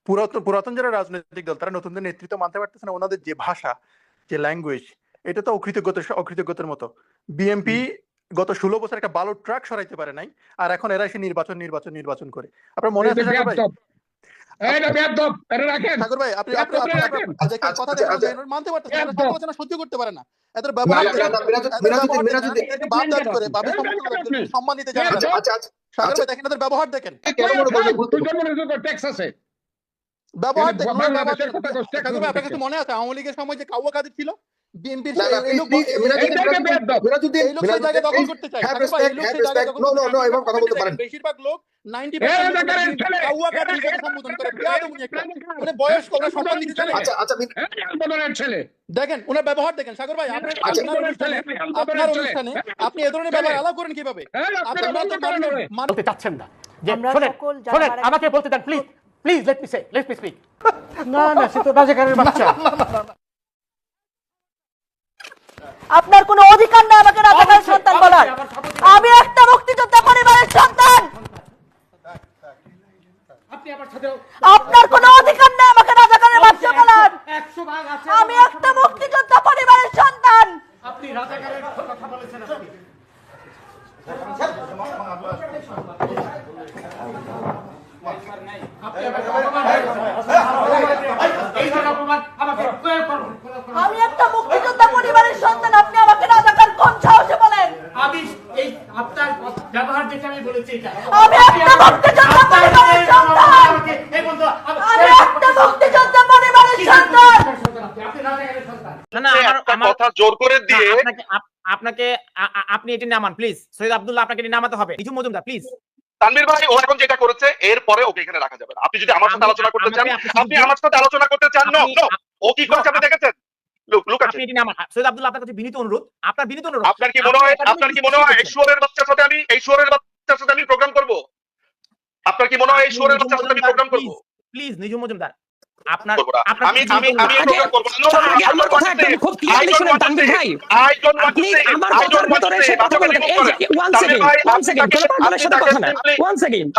পুরাতন যারা রাজনৈতিক দল তারা নতুনদের নেতৃত্ব মানতে পারতেছে না, ওনাদের যে ভাষা, যে ল্যাঙ্গুয়েজ, এটা তো অকৃতজ্ঞতার মতো। বিএনপি গত 16 বছর একটা বালুর ট্রাক সরাইতে পারে নাই, আর এখন এরা এসে নির্বাচন করে। আপনার মনে আছে সাগর ভাই? সাগর ভাই, আপনি কথা মানতে পারতেছেন, সমালোচনা সহ্য করতে পারে না, এদের ব্যবহার সম্মান দিতে জানে না। সাগর ভাই দেখেন, এদের ব্যবহার দেখেন, ব্যবহার দেখেন। আপনার কাছে মনে আছে আওয়ামী লীগের সময় যে কাউয়া কাদের ছিল? বিএনপির বেশিরভাগ লোক 90% কাউয়া কাদের সম্বোধন করে, মানে বয়স্ক, ওরা সম্মান দিতে জানে। দেখেন ওনার ব্যবহার দেখেন। সাগর ভাই, আপনার অনুষ্ঠানে আপনি এ ধরনের ব্যবহার আলাপ করেন কিভাবে? বলতে চাচ্ছেন না যে শোনেন, আমাকে বলতে দেন please, please let me speak. না সে তো রাজাকারের বাচ্চা। আপনার কোনো অধিকার নেই আমাকে রাজাকারের সন্তান বলার। আমি একটা মুক্তিযোদ্ধা পরিবারের সন্তান। আপনার কোনো অধিকার নেই আমাকে রাজাকারের বাচ্চা বলার। আমি একটা মুক্তিযোদ্ধা পরিবারের সন্তান। আপনি রাজাকারের কথা বলেছেন। আমি একটা মুক্তিযোদ্ধা পরিবারের সন্তান, আপনি আমাকে রাজাকার কোন সাহসে বলেন? আমি এই আপনার ব্যবহার দেখে আমি বলেছি এটা। আমি একটা মুক্তিযোদ্ধা পরিবারের সন্তান। আমি একটা মুক্তিযোদ্ধা পরিবারের সন্তান। আপনি রাজাকারের সন্তান। না আমার কথা জোর করে দিয়ে আপনাকে আপনি এটি নামান প্লিজ। সৈয়দ আব্দুল্লাহ, আপনাকে এটি নামাতে হবে। নিঝুম মজুমদার প্লিজ। তানভীর ভাই, ও এখন যেটা করেছে এরপরে ওকে এখানে রাখা যাবে না। আপনি যদি আমার সাথে আলোচনা করতে চান, আপনি আমার সাথে আলোচনা করতে চান। নো, ও কি করেছে আপনি দেখেছেন? আপনি এটি নামান। সৈয়দ আব্দুল্লাহ, আপনার কাছে বিনীত অনুরোধ, আপনার কি মনে হয় এই শুয়োরের বাচ্চার সাথে আমি প্রোগ্রাম করব? আপনার কি মনে হয় এই শুয়োরের বাচ্চার সাথে আমি প্রোগ্রাম করব? প্লিজ নিঝুম মজুমদার, আপনার আমি প্রোগ্রাম করব না। আমার কথা একটু খুব ক্লিয়ারলি শুনেন তানভীর ভাই। আপনি আমার কথার ভিতরে এসে কথা বলবেন। এই যে 1 সেকেন্ড, কোন ব্যাপারের সাথে কথা না। 1 সেকেন্ড।